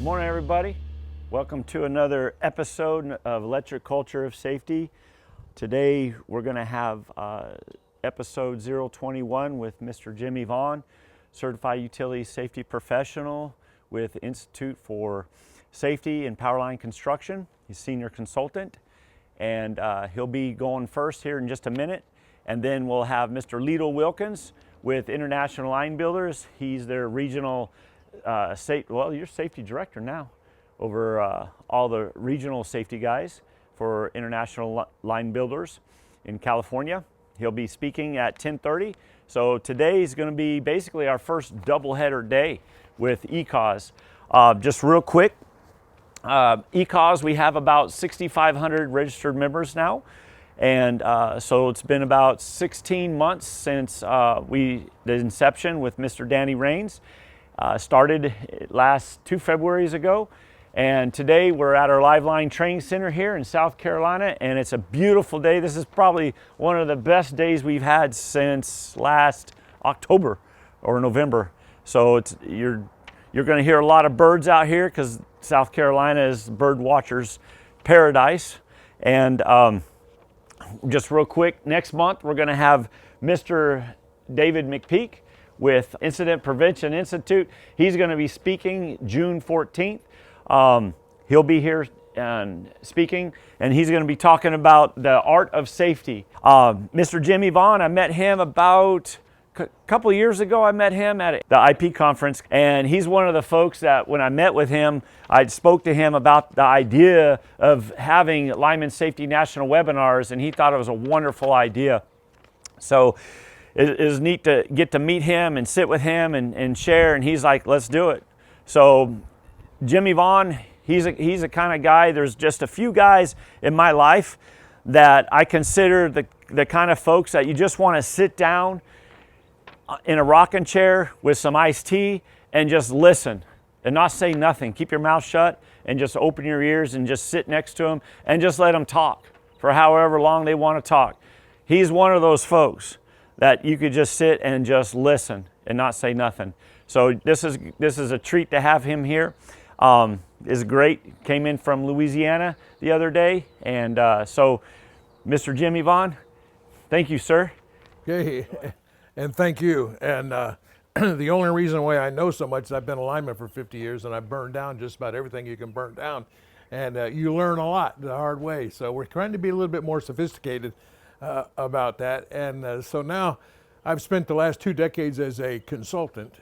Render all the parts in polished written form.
morning, everybody. Welcome to another episode of Electric Culture of Safety. Today we're going to have episode 021 with Mr. Jimmy Vaughn, Certified Utility Safety Professional with Institute for Safety and Powerline Construction. He's Senior Consultant, and he'll be going first here in just a minute. And then we'll have Mr. Lido Wilkins with International Line Builders. He's their regional, you're safety director now over all the regional safety guys for International Line Builders in California. He'll be speaking at 10:30. So today is going to be basically our first doubleheader day with ECAUS. Just real quick, ECAUS, we have about 6,500 registered members now. And so it's been about 16 months since the inception with Mr. Danny Rains. Started last 2 Februaries ago. And today we're at our Liveline Training Center here in South Carolina, and it's a beautiful day. This is probably one of the best days we've had since last October or November. So you're going to hear a lot of birds out here because South Carolina is bird watchers' paradise. And just real quick, next month we're going to have Mr. David McPeak with Incident Prevention Institute. He's going to be speaking June 14th. He'll be here and speaking, and he's going to be talking about the art of safety. Mr. Jimmy Vaughn, I met him about a couple of years ago. I met him at the IP conference, and he's one of the folks that when I met with him, I spoke to him about the idea of having Linemen Safety National webinars, and he thought it was a wonderful idea. So it is neat to get to meet him and sit with him and share, and he's like, let's do it. So Jimmy Vaughn, he's a kind of guy, there's just a few guys in my life that I consider the kind of folks that you just want to sit down in a rocking chair with some iced tea and just listen and not say nothing. Keep your mouth shut and just open your ears and just sit next to them and just let them talk for however long they want to talk. He's one of those folks that you could just sit and just listen and not say nothing. So this is a treat to have him here. Is great. Came in from Louisiana the other day, and so Mr. Jimmy Vaughn, thank you, sir. Okay, and thank you. And the only reason why I know so much is I've been a lineman for 50 years, and I've burned down just about everything you can burn down, and you learn a lot the hard way. So we're trying to be a little bit more sophisticated about that. And so now I've spent the last 2 decades as a consultant,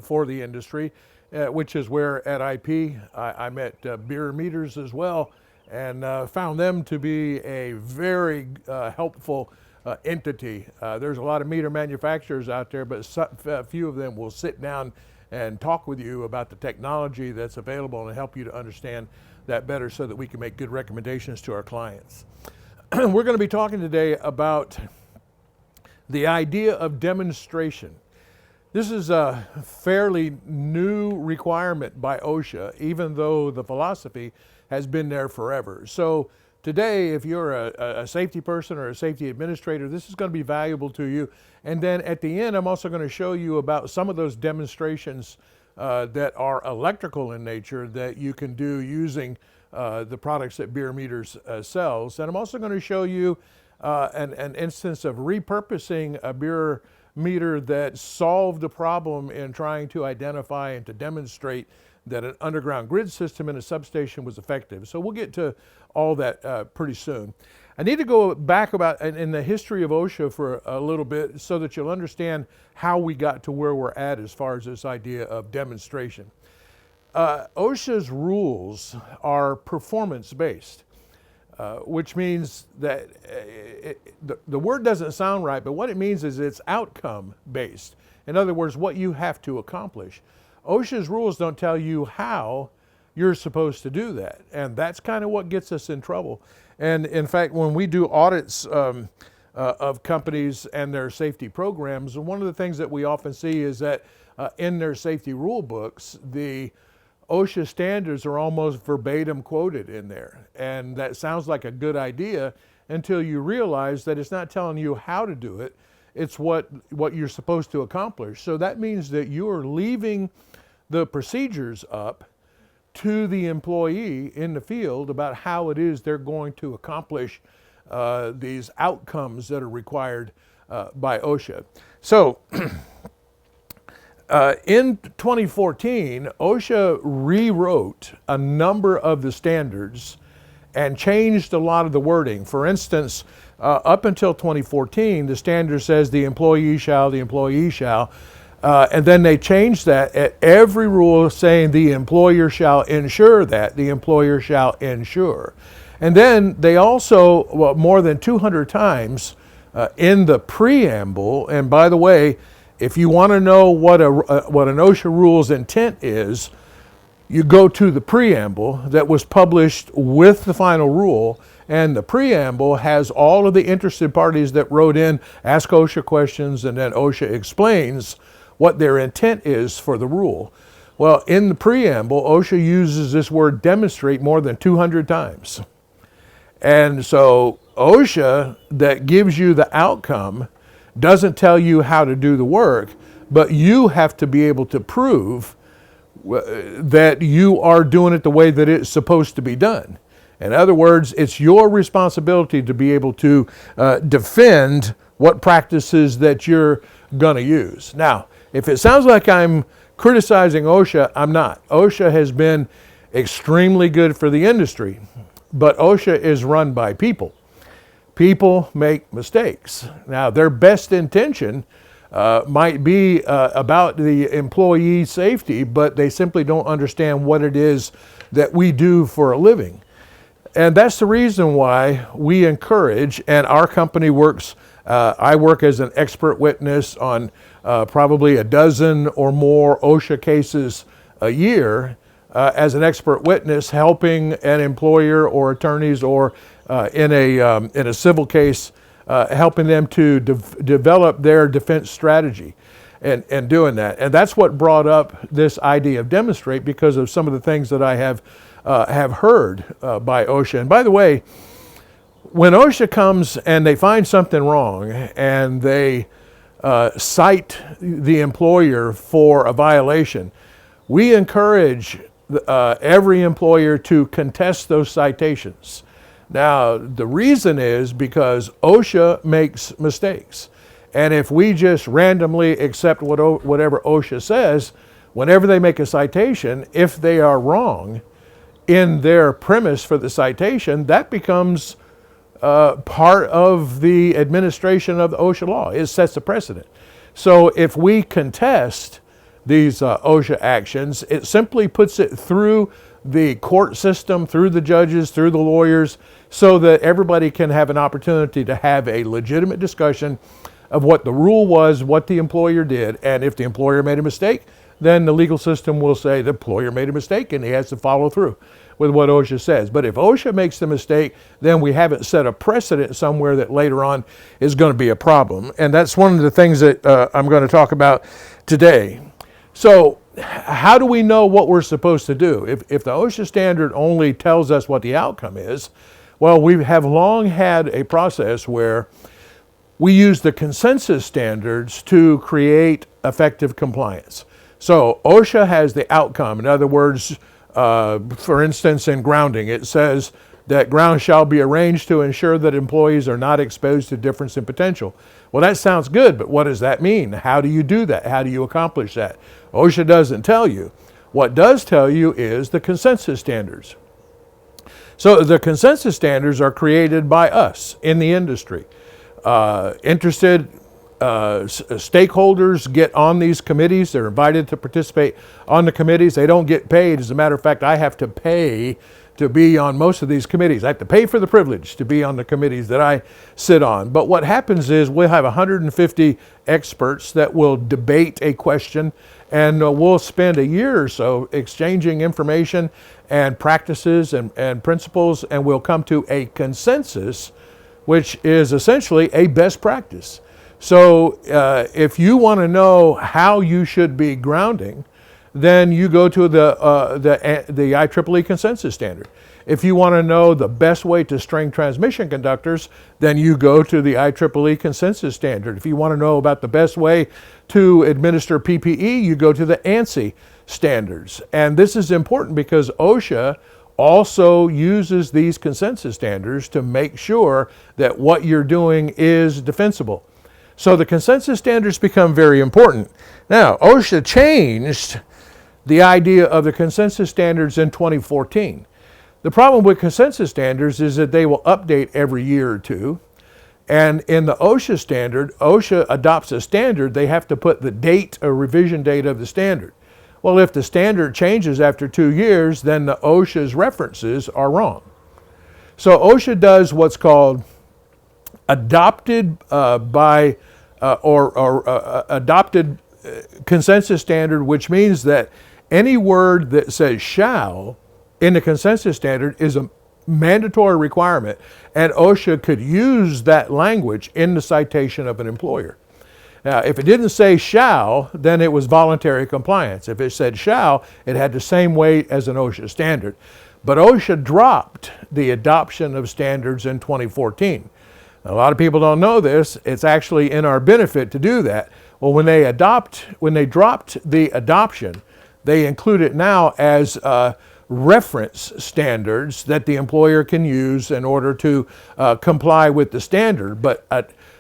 for the industry. Which is where at IP I met beer meters as well, and found them to be a very helpful entity. There's a lot of meter manufacturers out there, but a few of them will sit down and talk with you about the technology that's available and help you to understand that better so that we can make good recommendations to our clients. We're going to be talking today about the idea of demonstration. This is a fairly new requirement by Osha, even though the philosophy has been there forever. So today, if you're a safety person or a safety administrator, this is going to be valuable to you. And then at the end, I'm also going to show you about some of those demonstrations that are electrical in nature that you can do using the products that Beer Meters sells. And I'm also going to show you an instance of repurposing a beer meter that solved a problem in trying to identify and to demonstrate that an underground grid system in a substation was effective. So we'll get to all that pretty soon. I need to go back about in the history of Osha for a little bit so that you'll understand how we got to where we're at as far as this idea of demonstration. Osha's rules are performance-based. Which means that the word doesn't sound right, but what it means is it's outcome based. In other words, what you have to accomplish. OSHA's rules don't tell you how you're supposed to do that, and that's kind of what gets us in trouble. And in fact, when we do audits of companies and their safety programs, one of the things that we often see is that in their safety rule books, the OSHA standards are almost verbatim quoted in there. And that sounds like a good idea until you realize that it's not telling you how to do it, it's what you're supposed to accomplish. So that means that you're leaving the procedures up to the employee in the field about how it is they're going to accomplish these outcomes that are required by OSHA. So in 2014, OSHA rewrote a number of the standards and changed a lot of the wording. For instance, up until 2014, the standard says the employee shall, and then they changed that at every rule saying the employer shall ensure that, the employer shall ensure. And then they also, well, more than 200 times in the preamble, and by the way, if you want to know what an OSHA rule's intent is, you go to the preamble that was published with the final rule, and the preamble has all of the interested parties that wrote in, ask OSHA questions, and then OSHA explains what their intent is for the rule. Well, in the preamble, OSHA uses this word demonstrate more than 200 times. And so OSHA, that gives you the outcome, doesn't tell you how to do the work, but you have to be able to prove that you are doing it the way that it's supposed to be done. In other words, it's your responsibility to be able to defend what practices that you're going to use. Now, if it sounds like I'm criticizing OSHA, I'm not. OSHA has been extremely good for the industry, but OSHA is run by people. People make mistakes. Now, their best intention might be about the employee safety, but they simply don't understand what it is that we do for a living. And that's the reason why we encourage, and our company works, I work as an expert witness on probably a dozen or more OSHA cases a year as an expert witness, helping an employer or attorneys or in a civil case, helping them to develop their defense strategy and doing that. And that's what brought up this idea of demonstrate, because of some of the things that I have heard by OSHA. And by the way, when OSHA comes and they find something wrong and they cite the employer for a violation, we encourage every employer to contest those citations. Now, the reason is because OSHA makes mistakes. And if we just randomly accept whatever OSHA says, whenever they make a citation, if they are wrong in their premise for the citation, that becomes part of the administration of the OSHA law. It sets a precedent. So if we contest these OSHA actions, it simply puts it through the court system, through the judges, through the lawyers, so that everybody can have an opportunity to have a legitimate discussion of what the rule was, what the employer did, and if the employer made a mistake, then the legal system will say the employer made a mistake and he has to follow through with what OSHA says. But if OSHA makes the mistake, then we haven't set a precedent somewhere that later on is going to be a problem. And that's one of the things that I'm going to talk about today. So how do we know what we're supposed to do? If the OSHA standard only tells us what the outcome is, well, we have long had a process where we use the consensus standards to create effective compliance. So OSHA has the outcome. In other words, for instance, in grounding, it says that ground shall be arranged to ensure that employees are not exposed to difference in potential. Well, that sounds good, but what does that mean? How do you do that? How do you accomplish that? OSHA doesn't tell you. What does tell you is the consensus standards. So the consensus standards are created by us in the industry. Interested stakeholders get on these committees. They're invited to participate on the committees. They don't get paid. As a matter of fact, I have to pay to be on most of these committees. I have to pay for the privilege to be on the committees that I sit on. But what happens is we'll have 150 experts that will debate a question, and we'll spend a year or so exchanging information and practices and principles, and we'll come to a consensus, which is essentially a best practice. So if you want to know how you should be grounding, then you go to the IEEE consensus standard. If you want to know the best way to string transmission conductors, then you go to the IEEE consensus standard. If you want to know about the best way to administer PPE, you go to the ANSI standards. And this is important because OSHA also uses these consensus standards to make sure that what you're doing is defensible. So the consensus standards become very important. Now, OSHA changed the idea of the consensus standards in 2014. The problem with consensus standards is that they will update every year or two. And in the OSHA standard, OSHA adopts a standard, they have to put the date or revision date of the standard. Well, if the standard changes after 2 years, then the OSHA's references are wrong. So OSHA does what's called adopted adopted consensus standard, which means that any word that says shall in the consensus standard is a mandatory requirement, and OSHA could use that language in the citation of an employer. Now, if it didn't say shall, then it was voluntary compliance. If it said shall, it had the same weight as an OSHA standard. But OSHA dropped the adoption of standards in 2014. Now, a lot of people don't know this. It's actually in our benefit to do that. Well, when they dropped the adoption, they include it now as reference standards that the employer can use in order to comply with the standard. But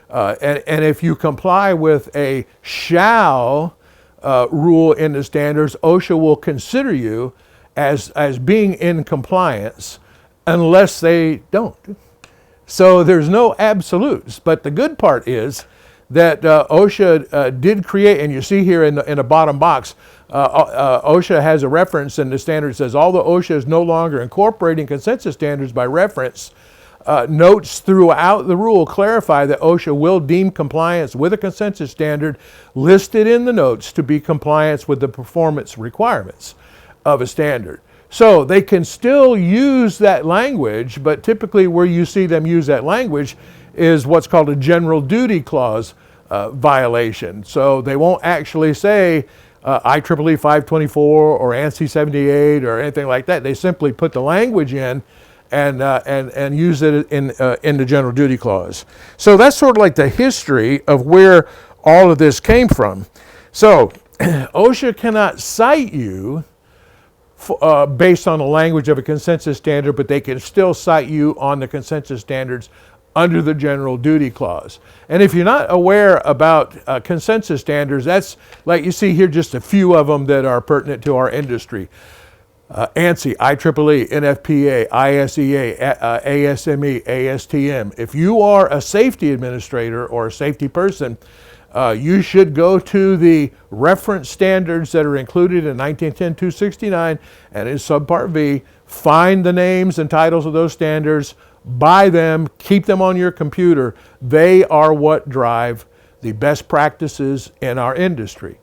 and if you comply with a shall rule in the standards, OSHA will consider you as being in compliance unless they don't. So there's no absolutes. But the good part is that OSHA did create, and you see here in the bottom box, OSHA has a reference, and the standard says, although OSHA is no longer incorporating consensus standards by reference, notes throughout the rule clarify that OSHA will deem compliance with a consensus standard listed in the notes to be compliance with the performance requirements of a standard. So they can still use that language, but typically where you see them use that language is what's called a general duty clause violation. So they won't actually say IEEE 524 or ANSI 78 or anything like that. They simply put the language in and use it in the general duty clause. So that's sort of like the history of where all of this came from. So OSHA cannot cite you based on the language of a consensus standard, but they can still cite you on the consensus standards under the general duty clause. And if you're not aware about consensus standards, that's like you see here just a few of them that are pertinent to our industry. ANSI, IEEE, NFPA, ISEA, ASME, ASTM. If you are a safety administrator or a safety person, you should go to the reference standards that are included in 1910-269 and in Subpart V, find the names and titles of those standards, buy them, keep them on your computer. They are what drive the best practices in our industry.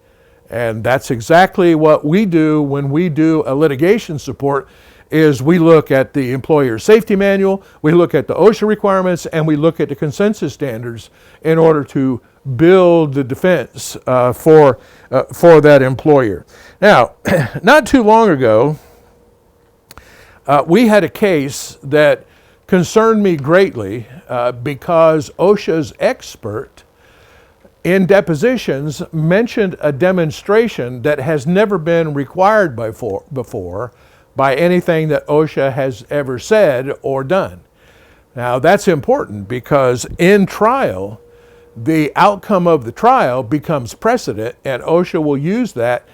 And that's exactly what we do when we do a litigation support, is we look at the employer safety manual, we look at the OSHA requirements, and we look at the consensus standards in order to build the defense for that employer. Now, not too long ago, we had a case that concerned me greatly because OSHA's expert in depositions mentioned a demonstration that has never been required before by anything that OSHA has ever said or done. Now that's important because in trial, the outcome of the trial becomes precedent, and OSHA will use that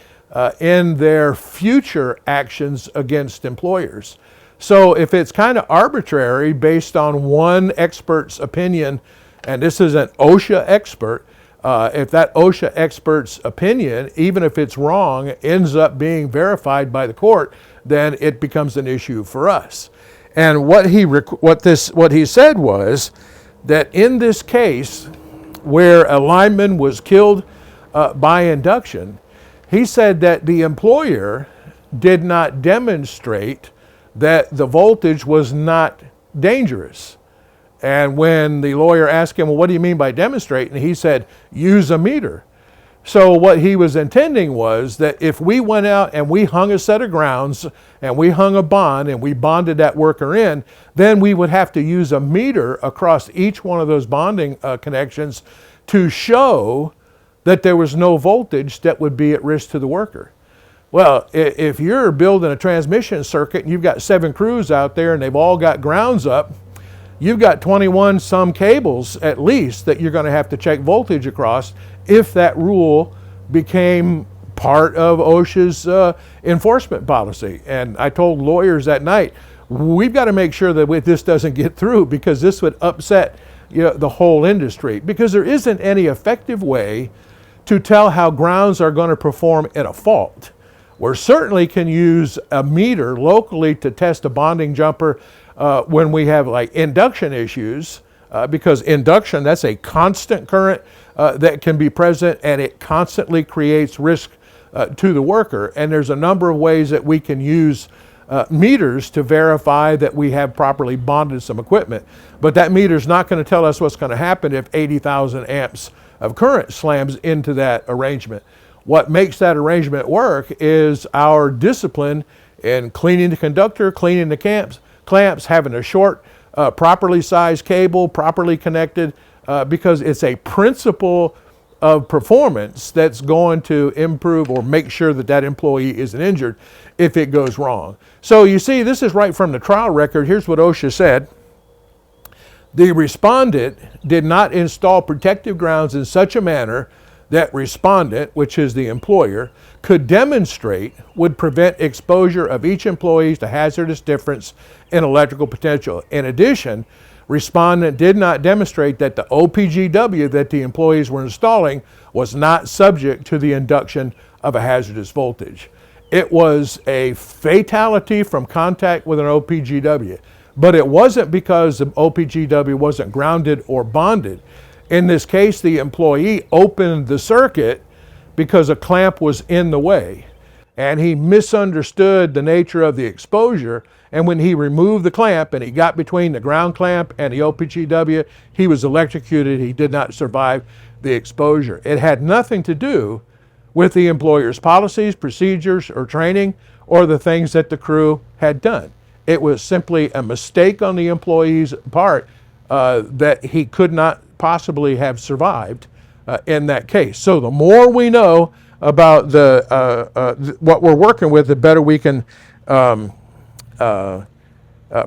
in their future actions against employers. So if it's kind of arbitrary based on one expert's opinion, and this is an OSHA expert, if that OSHA expert's opinion, even if it's wrong, ends up being verified by the court, then it becomes an issue for us. And what he said was that in this case where a lineman was killed by induction, he said that the employer did not demonstrate that the voltage was not dangerous. And when the lawyer asked him, well, what do you mean by demonstrating? He said, use a meter. So what he was intending was that if we went out and we hung a set of grounds and we hung a bond and we bonded that worker in, then we would have to use a meter across each one of those bonding connections to show that there was no voltage that would be at risk to the worker. Well, if you're building a transmission circuit and you've got 7 crews out there and they've all got grounds up, you've got 21 some cables at least that you're going to have to check voltage across if that rule became part of OSHA's enforcement policy. And I told lawyers that night, we've got to make sure that this doesn't get through, because this would upset the whole industry, because there isn't any effective way to tell how grounds are going to perform in a fault. We certainly can use a meter locally to test a bonding jumper when we have like induction issues, because induction, that's a constant current that can be present, and it constantly creates risk to the worker. And there's a number of ways that we can use meters to verify that we have properly bonded some equipment. But that meter's not going to tell us what's going to happen if 80,000 amps of current slams into that arrangement. What makes that arrangement work is our discipline in cleaning the conductor, cleaning the clamps, having a short, properly sized cable, properly connected, because it's a principle of performance that's going to improve or make sure that that employee isn't injured if it goes wrong. So you see, this is right from the trial record. Here's what OSHA said. The respondent did not install protective grounds in such a manner that respondent, which is the employer, could demonstrate would prevent exposure of each employee to hazardous difference in electrical potential. In addition, respondent did not demonstrate that the OPGW that the employees were installing was not subject to the induction of a hazardous voltage. It was a fatality from contact with an OPGW, but it wasn't because the OPGW wasn't grounded or bonded. In this case, the employee opened the circuit because a clamp was in the way, and he misunderstood the nature of the exposure. And when he removed the clamp and he got between the ground clamp and the OPGW, he was electrocuted. He did not survive the exposure. It had nothing to do with the employer's policies, procedures, or training, or the things that the crew had done. It was simply a mistake on the employee's part that he could not possibly have survived in that case. So the more we know about what we're working with, the better we can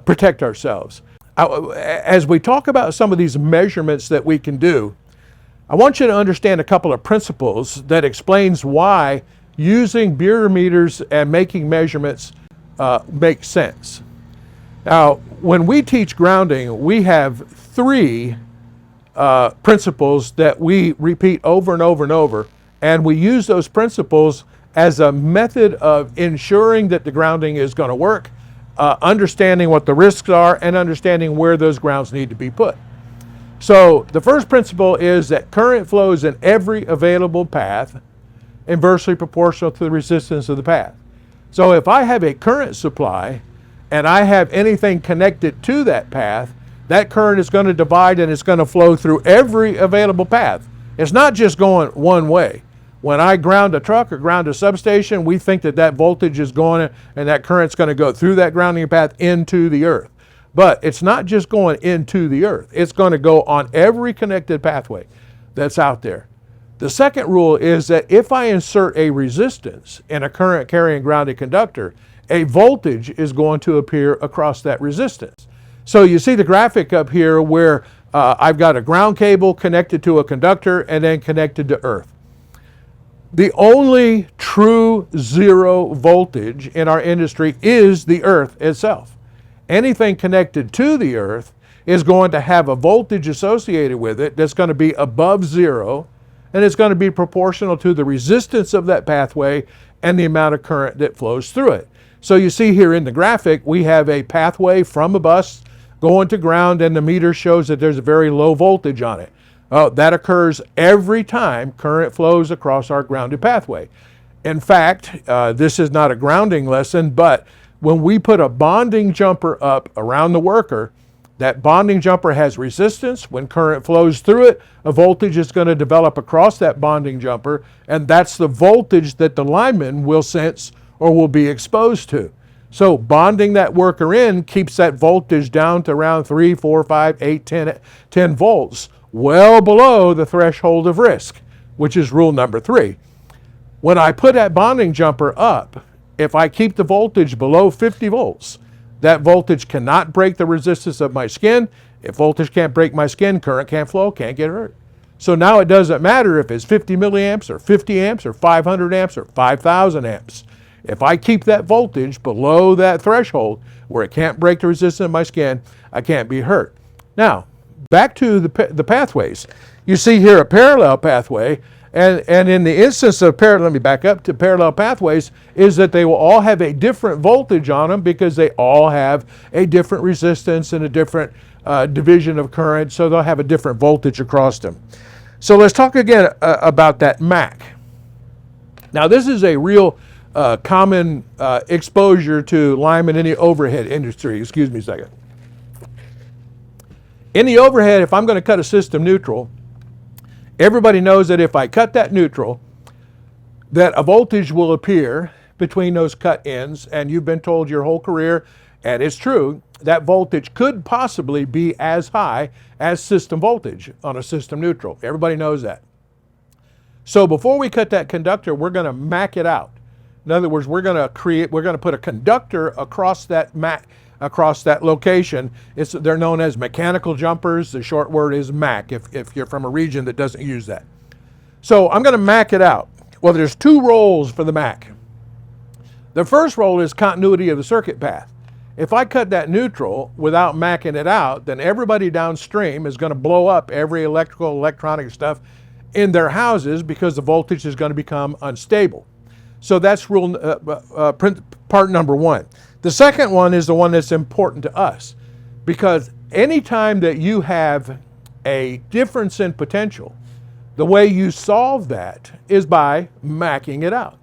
protect ourselves. As we talk about some of these measurements that we can do, I want you to understand a couple of principles that explains why using Bureau meters and making measurements makes sense. Now, when we teach grounding, we have 3 principles that we repeat over and over and over, and we use those principles as a method of ensuring that the grounding is going to work, understanding what the risks are, and understanding where those grounds need to be put. So the first principle is that current flows in every available path inversely proportional to the resistance of the path. So if I have a current supply and I have anything connected to that path, that current is going to divide and it's going to flow through every available path. It's not just going one way. When I ground a truck or ground a substation, we think that that voltage is going and that current's going to go through that grounding path into the earth. But it's not just going into the earth. It's going to go on every connected pathway that's out there. The second rule is that if I insert a resistance in a current carrying grounded conductor, a voltage is going to appear across that resistance. So you see the graphic up here where I've got a ground cable connected to a conductor and then connected to earth. The only true zero voltage in our industry is the earth itself. Anything connected to the earth is going to have a voltage associated with it that's going to be above zero, and it's going to be proportional to the resistance of that pathway and the amount of current that flows through it. So you see here in the graphic, we have a pathway from a bus going to ground, and the meter shows that there's a very low voltage on it. That occurs every time current flows across our grounded pathway. In fact, this is not a grounding lesson, but when we put a bonding jumper up around the worker, that bonding jumper has resistance. When current flows through it, a voltage is going to develop across that bonding jumper, and that's the voltage that the lineman will sense or will be exposed to. So bonding that worker in keeps that voltage down to around 3, 4, 5, 8, 10 volts, well below the threshold of risk, which is rule number 3. When I put that bonding jumper up, if I keep the voltage below 50 volts, that voltage cannot break the resistance of my skin. If voltage can't break my skin, current can't flow, can't get hurt. So now it doesn't matter if it's 50 milliamps or 50 amps or 500 amps or 5,000 amps. If I keep that voltage below that threshold where it can't break the resistance of my skin, I can't be hurt. Now, back to the pathways. You see here a parallel pathway, and in the instance of let me back up to parallel pathways, is that they will all have a different voltage on them because they all have a different resistance and a different division of current, so they'll have a different voltage across them. So let's talk again about that MAC. Now this is a real common exposure to linemen in the overhead industry. Excuse me a second. In the overhead, if I'm going to cut a system neutral, everybody knows that if I cut that neutral, that a voltage will appear between those cut ends, and you've been told your whole career, and it's true, that voltage could possibly be as high as system voltage on a system neutral. Everybody knows that. So before we cut that conductor, we're going to MAC it out. In other words, we're going to put a conductor across that across that location. They're known as mechanical jumpers. The short word is MAC if you're from a region that doesn't use that. So I'm going to MAC it out. Well, there's two roles for the MAC. The first role is continuity of the circuit path. If I cut that neutral without MACing it out, then everybody downstream is going to blow up every electronic stuff in their houses because the voltage is going to become unstable. So that's part number one. The second one is the one that's important to us, because anytime that you have a difference in potential, the way you solve that is by MACing it out.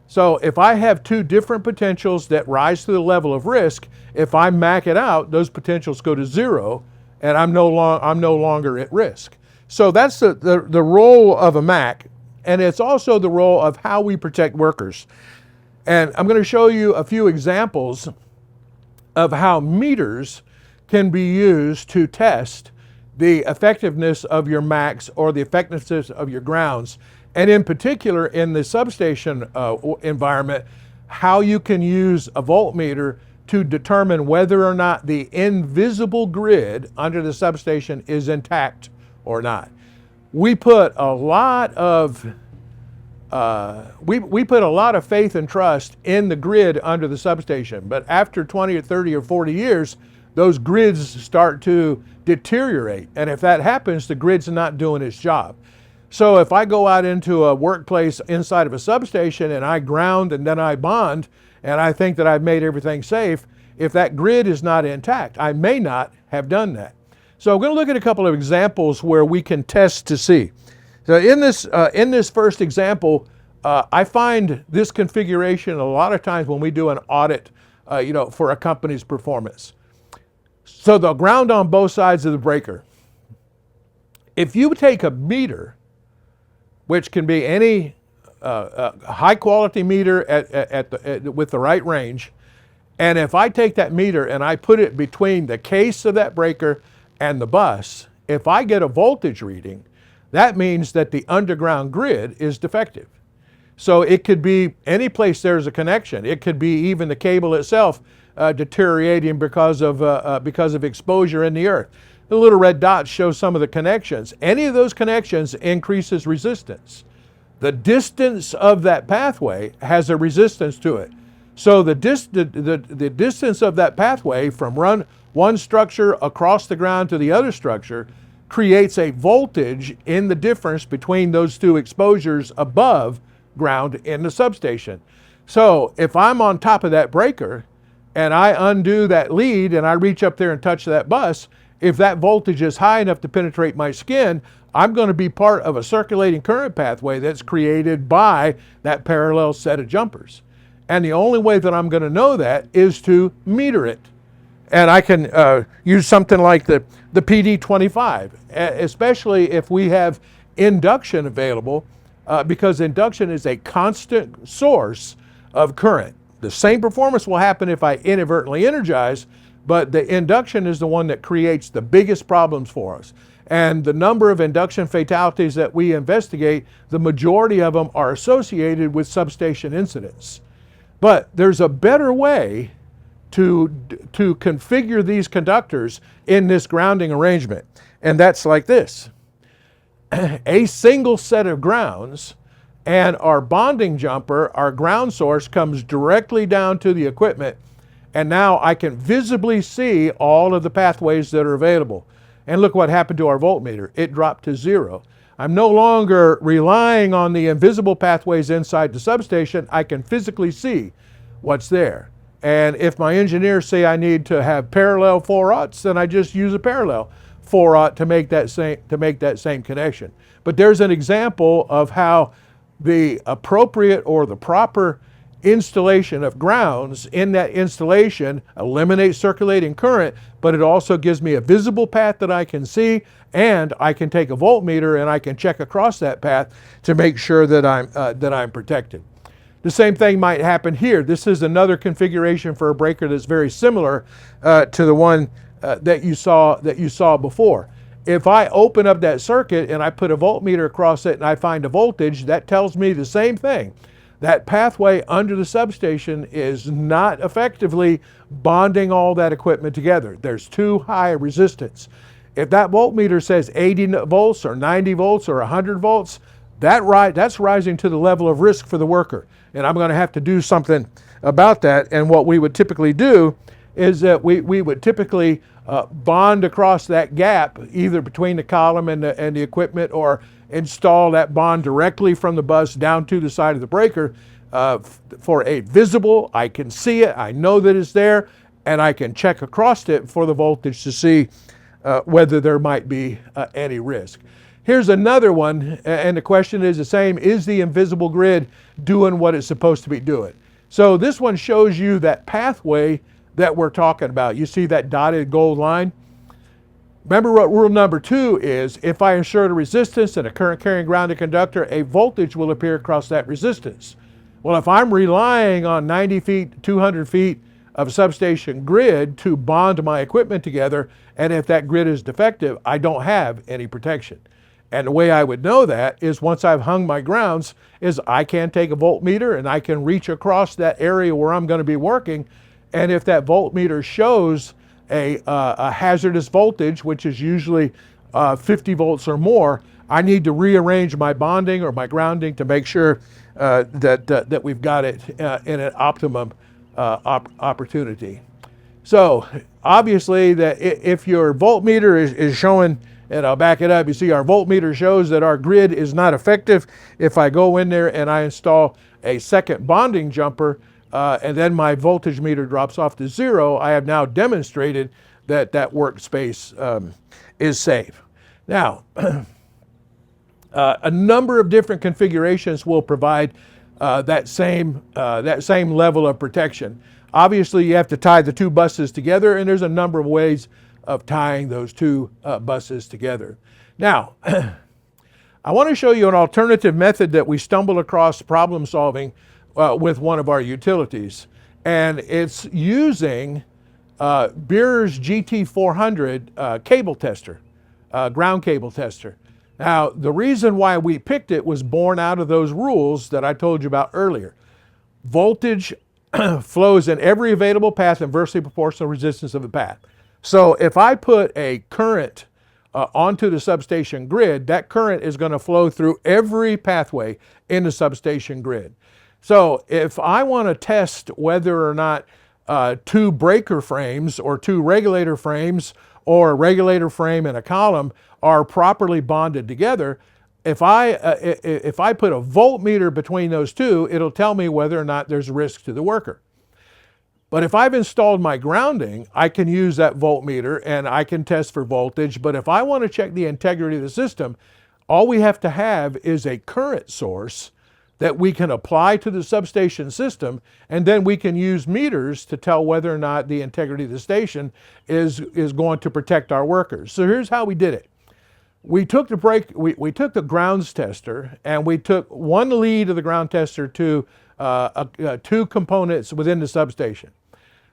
So if I have two different potentials that rise to the level of risk, if I MAC it out, those potentials go to zero, and I'm no longer at risk. So that's the role of a MAC, and it's also the role of how we protect workers. And I'm going to show you a few examples of how meters can be used to test the effectiveness of your MACs or the effectiveness of your grounds. And in particular, in the substation environment, how you can use a voltmeter to determine whether or not the invisible grid under the substation is intact or not. We put a lot of faith and trust in the grid under the substation, but after 20 or 30 or 40 years, those grids start to deteriorate. And if that happens, the grid's not doing its job. So if I go out into a workplace inside of a substation and I ground and then I bond, and I think that I've made everything safe, if that grid is not intact, I may not have done that. So I'm going to look at a couple of examples where we can test to see. So in this first example, I find this configuration a lot of times when we do an audit, for a company's performance. So the ground on both sides of the breaker. If you take a meter, which can be any high quality meter with the right range, and if I take that meter and I put it between the case of that breaker and the bus, if I get a voltage reading, that means that the underground grid is defective. So it could be any place there's a connection. It could be even the cable itself deteriorating because of exposure in the earth. The little red dots show some of the connections. Any of those connections increases resistance. The distance of that pathway has a resistance to it. So the distance of that pathway from one structure across the ground to the other structure creates a voltage in the difference between those two exposures above ground in the substation. So if I'm on top of that breaker and I undo that lead and I reach up there and touch that bus, if that voltage is high enough to penetrate my skin, I'm going to be part of a circulating current pathway that's created by that parallel set of jumpers. And the only way that I'm going to know that is to meter it. And I can use something like the PD25, especially if we have induction available, because induction is a constant source of current. The same performance will happen if I inadvertently energize, But the induction is the one that creates the biggest problems for us. And the number of induction fatalities that we investigate, the majority of them are associated with substation incidents. But there's a better way to configure these conductors in this grounding arrangement. And that's like this. A single set of grounds, and our bonding jumper, our ground source, comes directly down to the equipment. And now I can visibly see all of the pathways that are available. And look what happened to our voltmeter. It dropped to 0. I'm no longer relying on the invisible pathways inside the substation. I can physically see what's there. And if my engineers say I need to have parallel 4-aughts, then I just use a parallel 4-aught to make that same connection. But there's an example of how the appropriate or the proper installation of grounds in that installation eliminates circulating current, but it also gives me a visible path that I can see, and I can take a voltmeter and I can check across that path to make sure that I'm protected. The same thing might happen here. This is another configuration for a breaker that's very similar to the one that you saw before. If I open up that circuit and I put a voltmeter across it and I find a voltage, that tells me the same thing. That pathway under the substation is not effectively bonding all that equipment together. There's too high a resistance. If that voltmeter says 80 volts or 90 volts or 100 volts, that's rising to the level of risk for the worker. And I'm going to have to do something about that. And what we would typically do is that we would typically bond across that gap, either between the column and the equipment, or install that bond directly from the bus down to the side of the breaker for a visible, I can see it, I know that it's there, and I can check across it for the voltage to see whether there might be any risk. Here's another one, and the question is the same: is the invisible grid doing what it's supposed to be doing? So this one shows you that pathway that we're talking about. You see that dotted gold line? Remember what rule number 2 is: if I insert a resistance and a current carrying grounded conductor, a voltage will appear across that resistance. Well, if I'm relying on 90 feet, 200 feet of substation grid to bond my equipment together, and if that grid is defective, I don't have any protection. And the way I would know that is once I've hung my grounds, is I can take a voltmeter and I can reach across that area where I'm going to be working, and if that voltmeter shows a hazardous voltage, which is usually 50 volts or more, I need to rearrange my bonding or my grounding to make sure that we've got it in an optimum opportunity. So obviously, that if your voltmeter is showing, and I'll back it up, you see our voltmeter shows that our grid is not effective. If I go in there and I install a second bonding jumper, and then my voltage meter drops off to 0, I have now demonstrated that that workspace is safe. Now, a number of different configurations will provide that same level of protection. Obviously, you have to tie the two buses together, and there's a number of ways of tying those two buses together. Now, I want to show you an alternative method that we stumbled across problem solving with one of our utilities, and it's using Beer's GT400 cable tester, ground cable tester. Now, the reason why we picked it was born out of those rules that I told you about earlier. Voltage flows in every available path inversely proportional resistance of the path. So if I put a current onto the substation grid, that current is going to flow through every pathway in the substation grid. So if I want to test whether or not two breaker frames or two regulator frames or a regulator frame and a column are properly bonded together, if I put a voltmeter between those two, it'll tell me whether or not there's risk to the worker. But if I've installed my grounding, I can use that voltmeter and I can test for voltage. But if I want to check the integrity of the system, all we have to have is a current source that we can apply to the substation system, and then we can use meters to tell whether or not the integrity of the station is going to protect our workers. So here's how we did it. We took the grounds tester, and we took one lead of the ground tester to two components within the substation.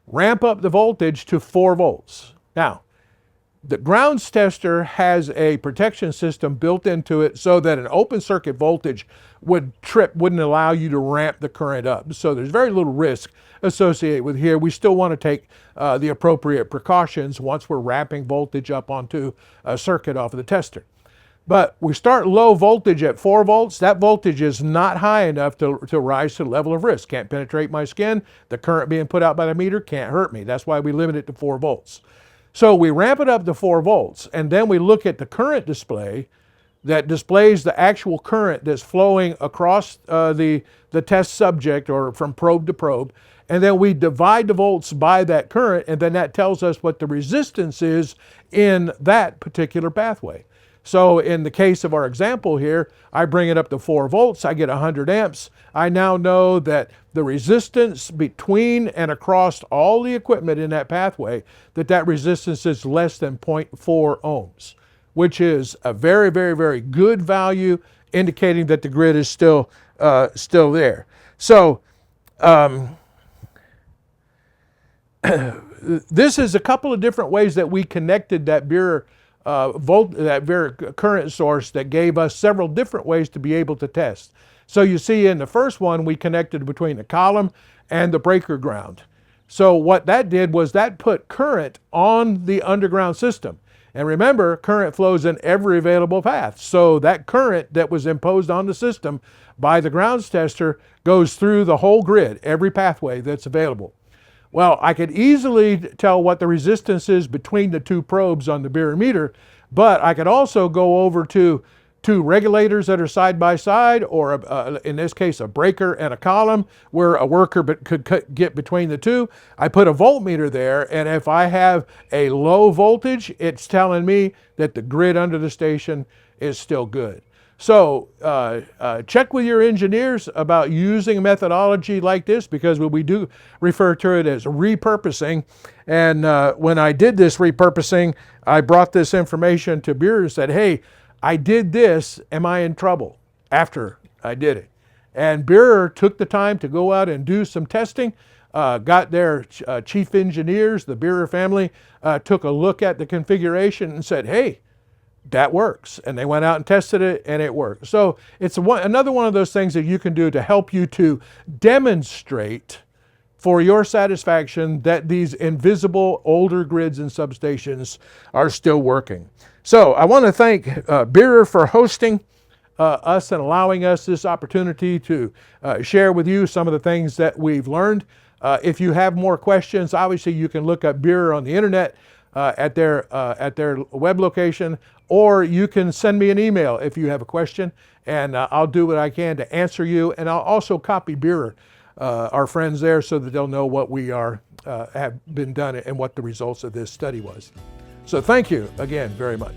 ramp up the voltage to 4 volts. Now, the grounds tester has a protection system built into it so that an open circuit voltage wouldn't allow you to ramp the current up. So there's very little risk associated with here. We still want to take the appropriate precautions once we're ramping voltage up onto a circuit off of the tester. But we start low voltage at 4 volts. That voltage is not high enough to rise to the level of risk. Can't penetrate my skin. The current being put out by the meter can't hurt me. That's why we limit it to 4 volts. So we ramp it up to 4 volts, and then we look at the current display that displays the actual current that's flowing across the test subject or from probe to probe. And then we divide the volts by that current, and then that tells us what the resistance is in that particular pathway. So in the case of our example here, I bring it up to 4 volts, I get 100 amps. I now know that the resistance between and across all the equipment in that pathway, that resistance is less than 0.4 ohms, which is a very, very, very good value, indicating that the grid is still there. So this is a couple of different ways that we connected that that current source that gave us several different ways to be able to test. So you see in the first one, we connected between the column and the breaker ground. So what that did was that put current on the underground system. And remember, current flows in every available path. So that current that was imposed on the system by the grounds tester goes through the whole grid, every pathway that's available. Well, I could easily tell what the resistance is between the 2 probes on the Beer meter, but I could also go over to 2 regulators that are side by side, or in this case, a breaker and a column where a worker could get between the 2. I put a voltmeter there, and if I have a low voltage, it's telling me that the grid under the station is still good. So check with your engineers about using a methodology like this, because we do refer to it as repurposing. And when I did this repurposing, I brought this information to Beer and said, hey, I did this, am I in trouble after I did it? And Beer took the time to go out and do some testing, got their chief engineers, the Beer family, took a look at the configuration and said, hey, that works. And they went out and tested it, and it worked. So it's another one of those things that you can do to help you to demonstrate for your satisfaction that these invisible older grids and substations are still working. So I want to thank Beer for hosting us and allowing us this opportunity to share with you some of the things that we've learned. If you have more questions, obviously you can look up Beer on the internet at their web location, or you can send me an email if you have a question, and I'll do what I can to answer you. And I'll also copy Beer, our friends there, so that they'll know what we have been done and what the results of this study was. So thank you again very much.